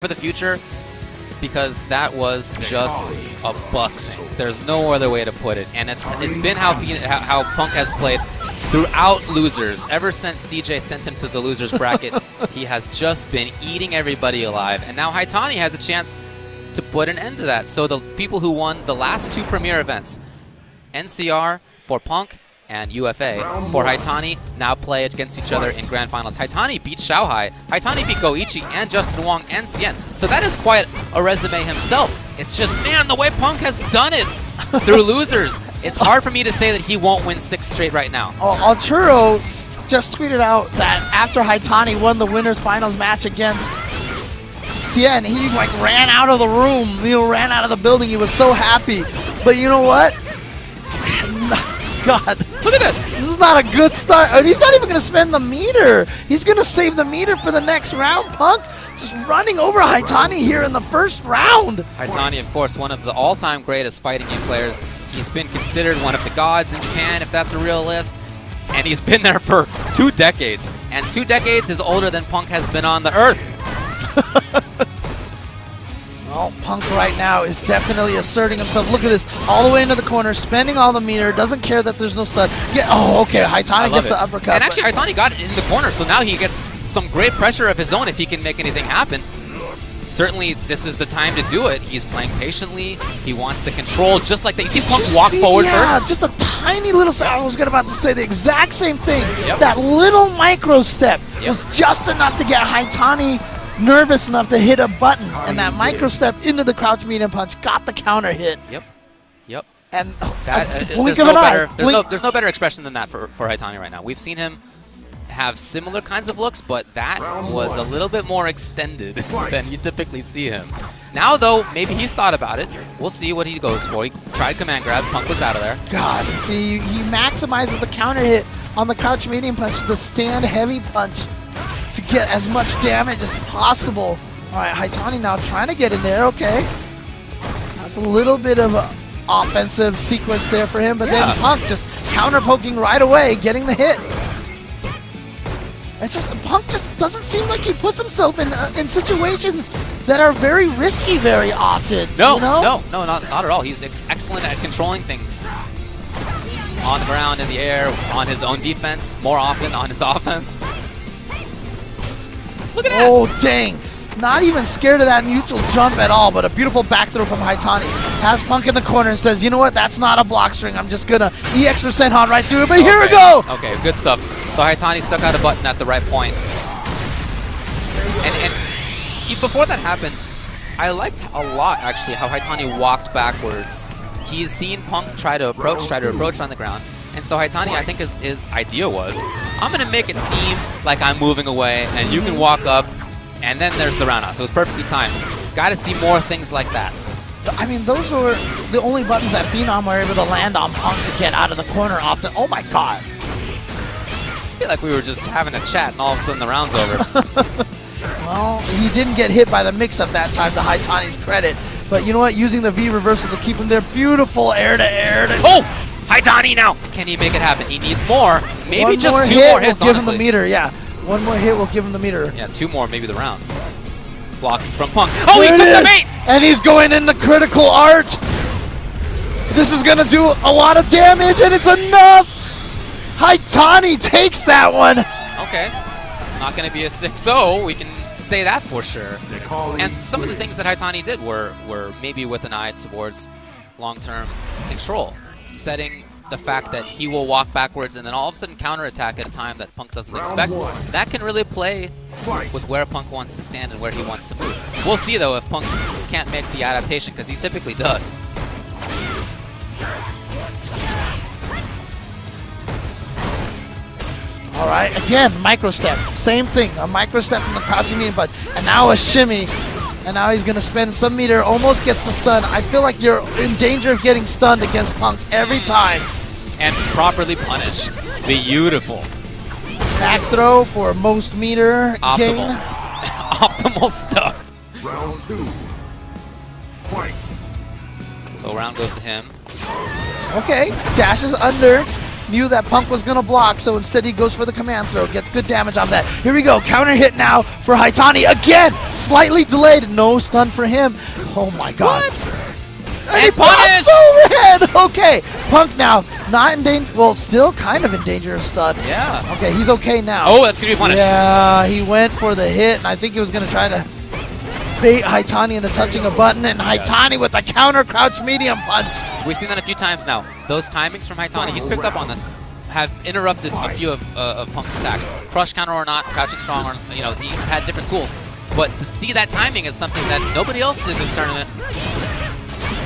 for the future, because that was just a busting. There's no other way to put it, and it's been how Punk has played throughout losers. Ever since CJ sent him to the losers bracket, he has just been eating everybody alive, and now Haitani has a chance to put an end to that. So the people who won the last two premier events, NCR for Punk and UFA for Haitani, now play against each other in grand finals. Haitani beat Xiaohai, Haitani beat Goichi and Justin Wong and Cien. So that is quite a resume himself. It's just, man, the way Punk has done it through losers. It's hard for me to say that he won't win 6 straight right now. Arturo just tweeted out that after Haitani won the winners finals match against Cien, he like ran out of the room, ran out of the building. He was so happy. But you know what? God. Look at this. This is not a good start. He's not even going to spend the meter. He's going to save the meter for the next round. Punk just running over Haitani here in the first round. Haitani, of course, one of the all-time greatest fighting game players. He's been considered one of the gods in Japan, if that's a real list. And he's been there for 2 decades. And 2 decades is older than Punk has been on the earth. Well, Punk right now is definitely asserting himself. Look at this, all the way into the corner, spending all the meter, doesn't care that there's no stud. Oh, okay, yes, Haitani gets the uppercut. And actually, Haitani got it in the corner, so now he gets some great pressure of his own if he can make anything happen. Certainly, this is the time to do it. He's playing patiently. He wants the control, just like that. You see Punk walk forward first? Just a tiny little step. I was about to say the exact same thing. Yep. That little micro step was just enough to get Haitani nervous enough to hit a button, and that micro step into the crouch medium punch got the counter hit. Yep. And there's no better expression than that for Haitani right now. We've seen him have similar kinds of looks, but that was a little bit more extended than you typically see him. Now, though, maybe he's thought about it. We'll see what he goes for. He tried command grab. Punk was out of there. God, see, he maximizes the counter hit on the crouch medium punch, the stand heavy punch, to get as much damage as possible. All right, Haitani now trying to get in there. Okay, that's a little bit of an offensive sequence there for him, but then Punk just counter poking right away, getting the hit. It's just Punk just doesn't seem like he puts himself in situations that are very risky very often. No, not at all. He's excellent at controlling things on the ground, in the air, on his own defense, more often on his offense. Look at that. Oh, dang. Not even scared of that neutral jump at all, but a beautiful back throw from Haitani. Has Punk in the corner and says, you know what, that's not a block string. I'm just going to EX% on right through it, but here we go. Okay, good stuff. So Haitani stuck out a button at the right point. And before that happened, I liked a lot, actually, how Haitani walked backwards. He's seen Punk try to approach on the ground. And so Haitani, I think his idea was, I'm going to make it seem like I'm moving away, and you can walk up, and then there's the roundhouse. So it was perfectly timed. Got to see more things like that. I mean, those were the only buttons that Phenom were able to land on Punk to get out of the corner often. Oh my God. I feel like we were just having a chat, and all of a sudden the round's over. Well, he didn't get hit by the mix-up that time, to Haitani's credit. But you know what? Using the V reversal to keep him there. Beautiful air-to-air. Oh! Haitani now! Can he make it happen? He needs more. Maybe just 2 more hits, will give him the meter, yeah. 1 more hit will give him the meter. Yeah, 2 more, maybe the round. Blocking from Punk. Oh, he took the bait! And he's going into critical art. This is going to do a lot of damage, and it's enough! Haitani takes that one! Okay. It's not going to be a 6-0. We can say that for sure. And some of the things that Haitani did were maybe with an eye towards long-term control. Setting the fact that he will walk backwards and then all of a sudden counterattack at a time that Punk doesn't expect. That can really play with where Punk wants to stand and where he wants to move. We'll see, though, if Punk can't make the adaptation, because he typically does. All right, again, micro step. Same thing, a micro step from the crouching medium punch, and now a shimmy. And now he's going to spend some meter, almost gets the stun. I feel like you're in danger of getting stunned against Punk every time. And properly punished. Beautiful. Back throw for most meter gain. Optimal stuff. Round 2. Fight. So round goes to him. Okay, dashes under. knew that Punk was going to block, so instead he goes for the command throw. Gets good damage off that. Here we go. Counter hit now for Haitani. Again, slightly delayed. No stun for him. Oh my god. What? And he punish! Overhead! Okay, Punk now not in danger. Well, still kind of in danger of stun. Yeah. Okay, he's okay now. Oh, that's going to be punished. Yeah, he went for the hit, and I think he was going to try to bait Haitani into touching a button, and Haitani with the counter crouch medium punch. We've seen that a few times now. Those timings from Haitani, he's picked up on this, have interrupted a few of Punk's attacks. Crush counter or not, crouching strong or, you know, he's had different tools. But to see that timing is something that nobody else did this tournament.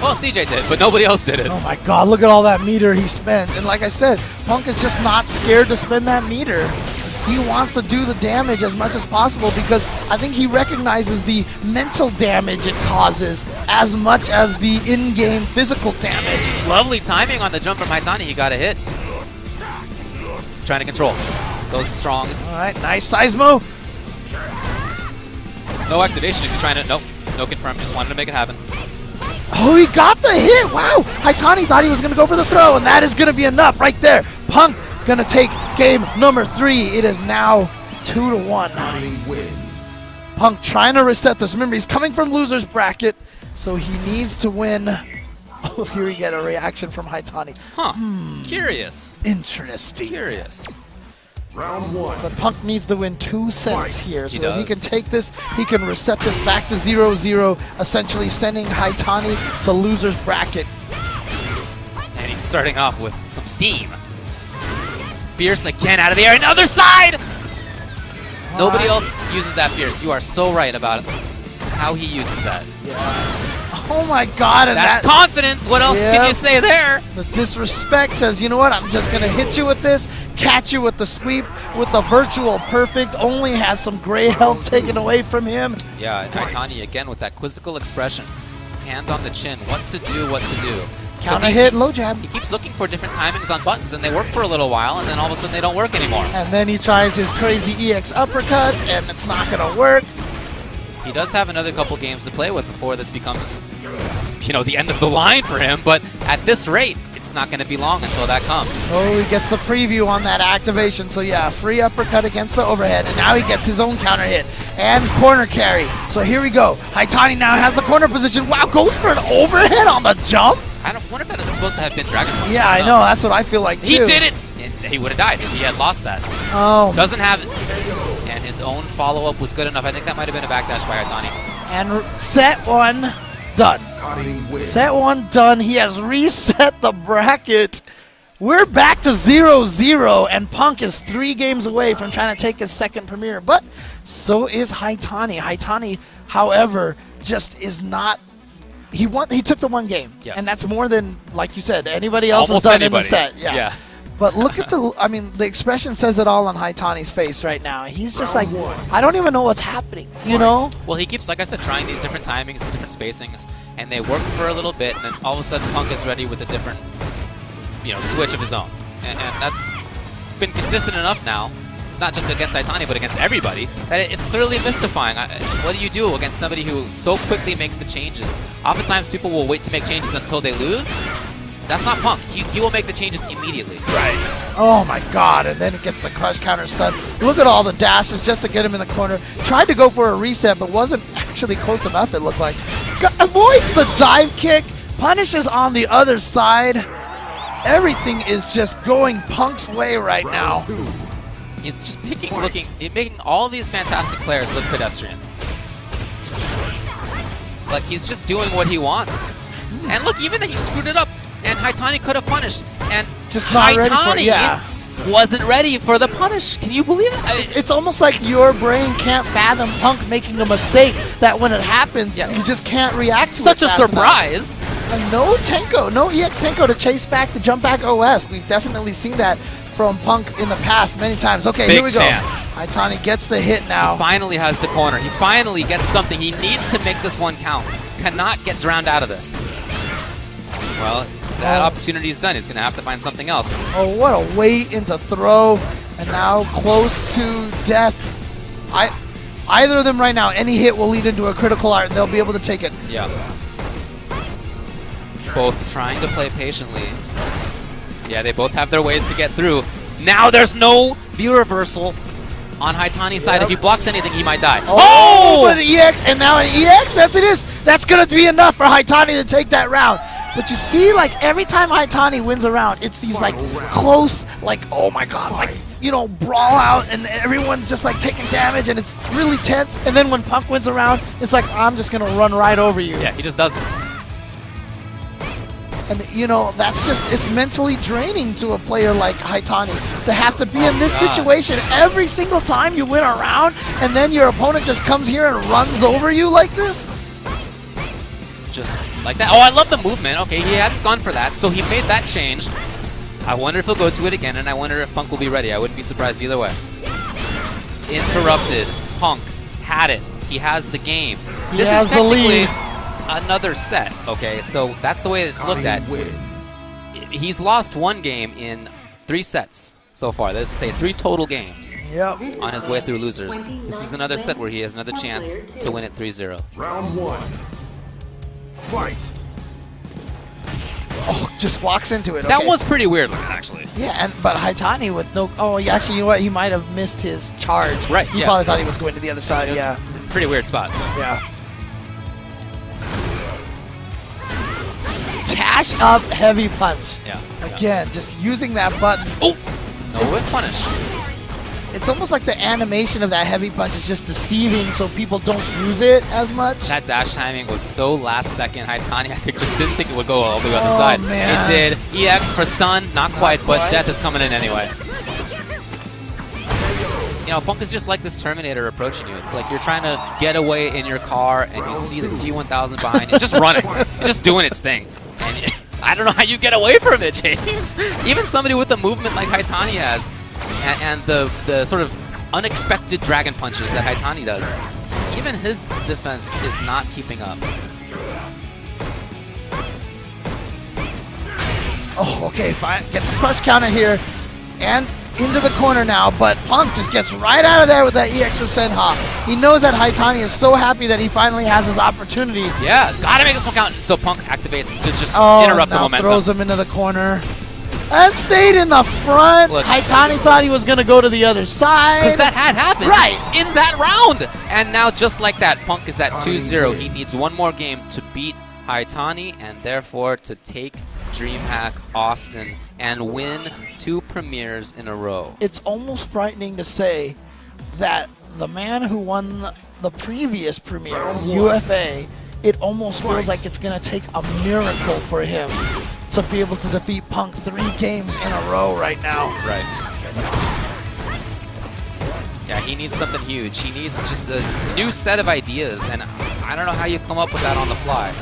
Well, CJ did, but nobody else did it. Oh my god, look at all that meter he spent. And like I said, Punk is just not scared to spend that meter. He wants to do the damage as much as possible because I think he recognizes the mental damage it causes as much as the in-game physical damage. Lovely timing on the jump from Haitani. He got a hit. Trying to control those strongs. All right, nice Seismo. No activation. He's trying to, nope, no confirm. Just wanted to make it happen. Oh, he got the hit. Wow. Haitani thought he was going to go for the throw, and that is going to be enough right there. Punk going to take game number 3. It is now 2-1. Punk trying to reset this. Remember, he's coming from loser's bracket, so he needs to win. Oh, here we get a reaction from Haitani. Huh. Curious. Interesting. Curious. Round 1. But Punk needs to win 2 sets here. He So if he does. can take this, he can reset this back to 0-0, essentially sending Haitani to loser's bracket. And he's starting off with some steam. Fierce again out of the air. Another side! Nobody else uses that Fierce. You are so right about how he uses that. Oh my god, and That's that confidence. What else can you say there? the disrespect says, you know what, I'm just going to hit you with this, catch you with the sweep, with the virtual perfect, only has some gray health taken away from him. Yeah, and Haitani again with that quizzical expression. Hand on the chin. What to do, what to do. 'Cause Counter he- hit, low jab. He keeps looking for different timings on buttons, and they work for a little while, and then all of a sudden they don't work anymore. And then he tries his crazy EX uppercuts, and it's not going to work. He does have another couple games to play with before this becomes, you know, the end of the line for him, but at this rate, it's not going to be long until that comes. Oh, he gets the preview on that activation. So yeah, free uppercut against the overhead, and now he gets his own counter hit and corner carry. So here we go. Haitani now has the corner position. Wow, goes for an overhead on the jump. I don't wonder if that was supposed to have been Dragon Punch. Yeah, I know. That's what I feel like too. He did it! And he would have died if he had lost that. Oh, Doesn't have it. And his own follow-up was good enough. I think that might have been a backdash by Haitani. and set 1 done. Set 1 done. He has reset the bracket. We're back to 0-0, and Punk is 3 games away from trying to take his second premiere. But so is Haitani. Haitani, however, just is not. He took the 1 game, Yes. and that's more than, like you said, anybody else Almost has done anybody. in the set. Yeah. But look at the, I mean, the expression says it all on Haitani's face right now. He's just like, I don't even know what's happening, you know? Well, he keeps, like I said, trying these different timings, different spacings, and they work for a little bit, and then all of a sudden Punk is ready with a different, you know, switch of his own. And that's been consistent enough now, not just against Haitani, but against everybody, that it's clearly mystifying. What do you do against somebody who so quickly makes the changes? Oftentimes people will wait to make changes until they lose. That's not Punk. He will make the changes immediately. Right. Oh my god, and then it gets the crush counter stun. Look at all the dashes just to get him in the corner. Tried to go for a reset, but wasn't actually close enough, it looked like. Avoids the dive kick, punishes on the other side. Everything is just going Punk's way right now. He's just making all these fantastic players look pedestrian. Like he's just doing what he wants. And look, even that he screwed it up, and Haitani could have punished, and Just not ready for it, Haitani yeah. wasn't ready for the punish. Can you believe it? It's almost like your brain can't fathom Punk making a mistake, that when it happens, Yes. you just can't react to Such it a fast enough. surprise. And no Tenko, no EX Tenko to chase back the jump back OS. We've definitely seen that from Punk in the past many times. Okay, Big here we go. chance. Haitani gets the hit now. Finally has the corner. He finally gets something. He needs to make this one count. Cannot get drowned out of this. Well, that opportunity is done. He's going to have to find something else. Oh, what a wait into throw, and now close to death. Either of them right now, any hit will lead into a critical art, and they'll be able to take it. Yeah. Both trying to play patiently. Yeah, they both have their ways to get through. Now there's no view reversal on Haitani's side. If he blocks anything, he might die. Oh! But an EX, and now an EX, as it is. That's going to be enough for Haitani to take that round. But you see, like, every time Haitani wins a round, it's these, like, close, like, oh my god, like, you know, brawl out, and everyone's just, like, taking damage, and it's really tense. And then when Punk wins a round, it's like, I'm just going to run right over you. Yeah, he just does it. And, you know, that's just, it's mentally draining to a player like Haitani to have to be in this situation every single time you win a round, and then your opponent just comes here and runs over you like this. Just like that. Oh, I love the movement. Okay, he hadn't gone for that, so he made that change. I wonder if he'll go to it again, and I wonder if Punk will be ready. I wouldn't be surprised either way. Interrupted. Punk had it. He has the game. This is technically another set, okay? So that's the way it's looked at. He's lost one game in 3 sets so far. Let's say 3 total games on his way through losers. This is another set where he has another chance to win it 3-0. Round 1. Fight. Oh, just walks into it. That was pretty weird looking, actually. Yeah, but Haitani with no... Oh, actually, you know what? He might have missed his charge. Right, He probably thought he was going to the other side, yeah. Pretty weird spot. So. Yeah. Dash up heavy punch. Yeah. Again, just using that button. Oh! No whip punish. It's almost like the animation of that heavy punch is just deceiving so people don't use it as much. That dash timing was so last second. Haitani, I think, just didn't think it would go all the other side. Man. It did. EX for stun, not quite, but death is coming in anyway. You know, Punk is just like this Terminator approaching you. It's like you're trying to get away in your car and you see the T-1000 behind you. It's just running. It's just doing its thing. And I don't know how you get away from it, James. Even somebody with the movement like Haitani has, and the sort of unexpected dragon punches that Haitani does, even his defense is not keeping up. Oh, okay, fine. Gets a crush counter here, and into the corner now, but Punk just gets right out of there with that EX for Senha. He knows that Haitani is so happy that he finally has his opportunity. Yeah, gotta make this one count. So Punk activates to just interrupt the momentum. Throws him into the corner. And stayed in the front. Look. Haitani thought he was going to go to the other side. Because that had happened in that round. And now, just like that, Punk is at 2-0. He needs one more game to beat Haitani and therefore to take DreamHack Austin and win 2 premieres in a row. It's almost frightening to say that the man who won the previous premiere, UFA, it almost feels like it's going to take a miracle for him to be able to defeat Punk 3 games in a row right now. Right. Yeah, he needs something huge. He needs just a new set of ideas, and I don't know how you come up with that on the fly.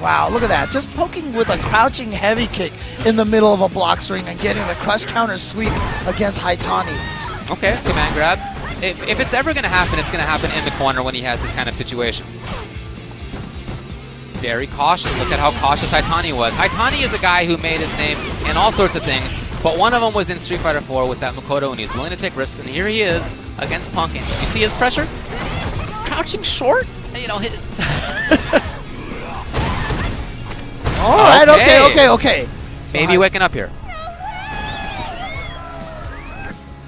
Wow, look at that. Just poking with a crouching heavy kick in the middle of a block string and getting the crush counter sweep against Haitani. Okay, command grab. If it's ever going to happen, it's going to happen in the corner when he has this kind of situation. Very cautious. Look at how cautious Haitani was. Haitani is a guy who made his name in all sorts of things, but one of them was in Street Fighter 4 with that Makoto, and he's willing to take risks, and here he is against Punk. And did you see his pressure? Crouching short? You know, hit it. All right, okay. So Maybe waking up here.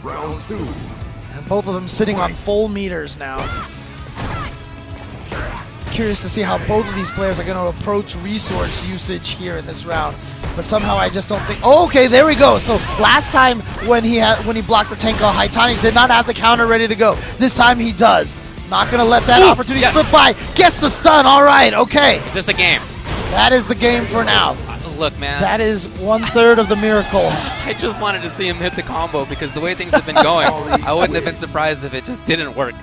Round 2. And both of them sitting on full meters now. Curious to see how both of these players are going to approach resource usage here in this round. But somehow I just don't think... Oh, okay, there we go. So last time when he blocked the Tenko, Haitani did not have the counter ready to go. This time he does. Not going to let that opportunity slip by. Gets the stun. All right, okay. Is this a game? That is the game for now. Look, man. That is 1/3 of the miracle. I just wanted to see him hit the combo because the way things have been going, I wouldn't have been surprised if it just didn't work.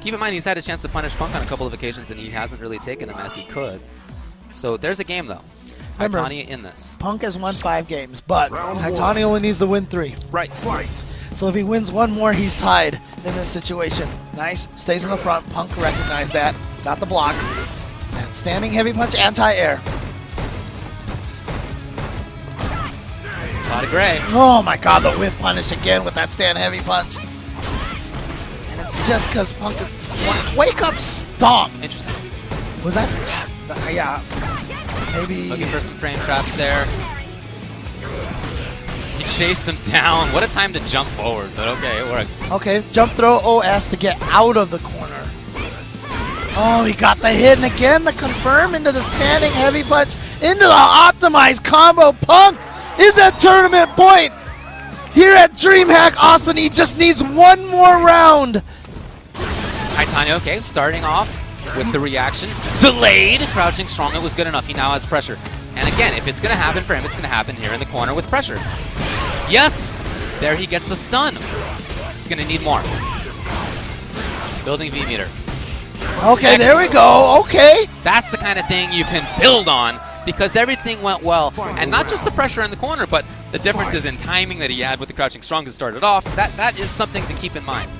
Keep in mind, he's had a chance to punish Punk on a couple of occasions, and he hasn't really taken them as he could. So there's a game, though. Haitani in this. Punk has won 5 games, but Haitani only needs to win 3. Right. So if he wins 1 more, he's tied in this situation. Nice. Stays in the front. Punk recognized that. Got the block. And standing heavy punch, anti-air. A lot of gray. Oh my god, the whip punish again with that stand heavy punch. And it's just because Punk... Wake up stomp! Interesting. Was that... Yeah. Maybe... Looking for some frame traps there. He chased him down. What a time to jump forward, but okay, it worked. Okay, jump throw OS to get out of the corner. Oh, he got the hit, and again the confirm into the standing heavy punch, into the optimized combo. Punk is at tournament point. Here at DreamHack, Austin, he just needs one more round. Haitani, okay, starting off with the reaction. Delayed! Crouching strong, it was good enough. He now has pressure. And again, if it's going to happen for him, it's going to happen here in the corner with pressure. Yes! There he gets the stun. He's going to need more. Building V-meter. Okay, there we go. Okay. That's the kind of thing you can build on because everything went well. And not just the pressure in the corner, but the differences in timing that he had with the crouching strong to start it off. That is something to keep in mind.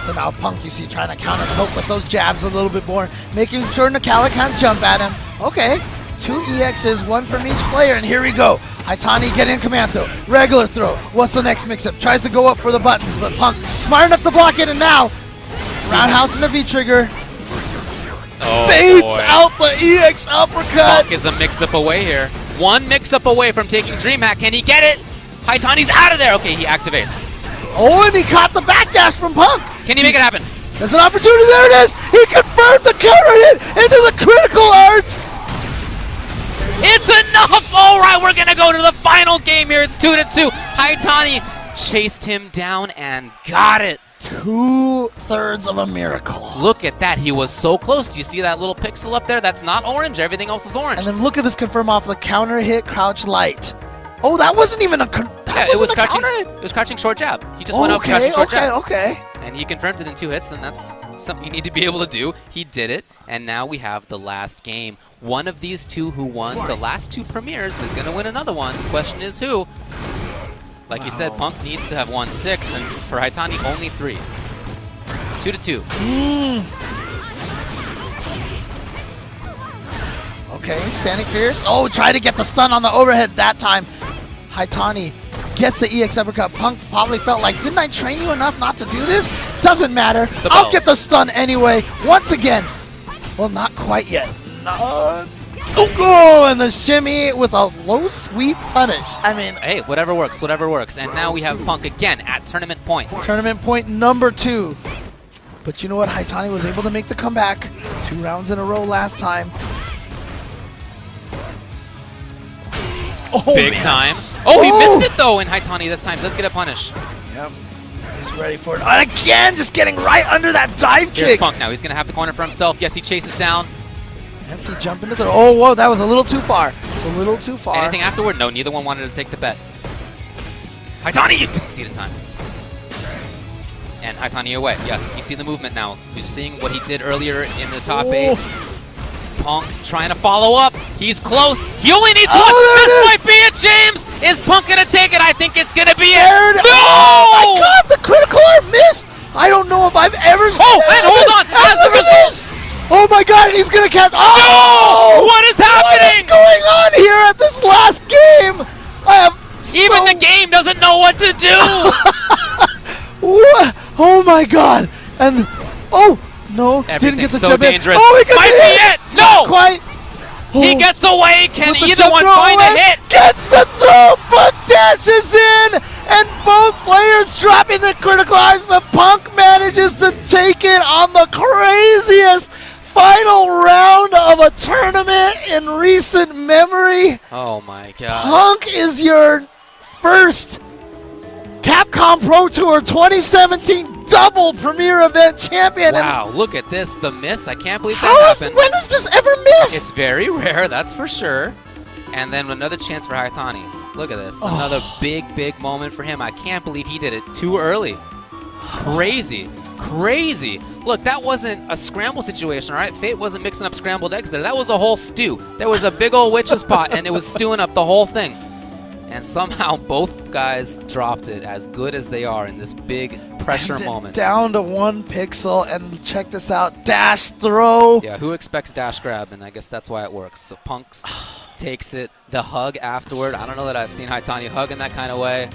So now Punk, you see, trying to counter poke with those jabs a little bit more, making sure Necalli can't jump at him. Okay, 2 EXs, 1 from each player, and here we go. Haitani getting command throw, regular throw. What's the next mix-up? Tries to go up for the buttons, but Punk smart enough to block it, and now roundhouse and a V-trigger. Oh, Baits boy. out the EX uppercut. Punk is a mix-up away here. 1 mix-up away from taking DreamHack. Can he get it? Haitani's out of there. Okay, he activates. Oh, and he caught the backdash from Punk. Can he make it happen? There's an opportunity. There it is. He confirmed the counter hit into the critical art. It's enough! All right, we're going to go to the final game here. It's 2-2. Haitani chased him down and got it. 2/3 of a miracle. Look at that. He was so close. Do you see that little pixel up there? That's not orange. Everything else is orange. And then look at this confirm off the counter hit crouch light. Oh, that wasn't even a it was crouching. It was crouching short jab. He just went up crouching short jab. Okay. And he confirmed it in 2 hits, and that's something you need to be able to do. He did it, and now we have the last game. One of these two who won the last 2 premieres is going to win another one. The question is who? Like you said, Punk needs to have won 6, and for Haitani, only 3. 2-2. Okay, standing fierce. Oh, try to get the stun on the overhead that time. Haitani gets the EX uppercut. Punk probably felt like, didn't I train you enough not to do this? Doesn't matter. I'll get the stun anyway. Once again. Well, not quite yet. No. Oh, and the shimmy with a low sweep punish. I mean, hey, whatever works, whatever works. And now we have Punk again at tournament point. Tournament point number 2. But you know what? Haitani was able to make the comeback. 2 rounds in a row last time. Oh, big time. Oh, he missed it though, and Haitani this time does get a punish. Yep. He's ready for it. And again, just getting right under that dive kick. Here's Punk now. He's going to have the corner for himself. Yes, he chases down. Empty jump into the... Oh, whoa, that was a little too far. It's a little too far. Anything afterward? No, neither one wanted to take the bet. Haitani, you didn't see the time. And Haitani away. Yes, you see the movement now. You're seeing what he did earlier in the top 8. Punk trying to follow up. He's close. He only needs 1. This might be it, James. Is Punk going to take it? I think it's going to be it. No! Oh, my God, the critical arm missed. I don't know if I've ever seen and hold on. As the result. Oh, my God, and he's going to catch. Oh! No! What is happening? What is going on here at this last game? I have Even the game doesn't know what to do. What? Oh, my God. And, oh. No, didn't get the so jump dangerous. In. Oh, he might be it. No, not quite. Oh. He gets away. Can either one find a hit? Gets the throw, but dashes in, and both players dropping the critical arms, but Punk manages to take it on the craziest final round of a tournament in recent memory. Oh my God! Punk is your first Capcom Pro Tour 2017 double Premier Event champion. Wow, look at this. The miss. I can't believe that happened. When does this ever miss? It's very rare, that's for sure. And then another chance for Haitani. Look at this. Another big moment for him. I can't believe he did it too early. Crazy. Crazy. Look, that wasn't a scramble situation, all right? Fate wasn't mixing up scrambled eggs there. That was a whole stew. There was a big old witch's pot, and it was stewing up the whole thing. And somehow both guys dropped it as good as they are in this big pressure moment. Down to 1 pixel, and check this out. Dash throw. Yeah, who expects dash grab? And I guess that's why it works. So Punks takes it. The hug afterward. I don't know that I've seen Haitani hug in that kind of way.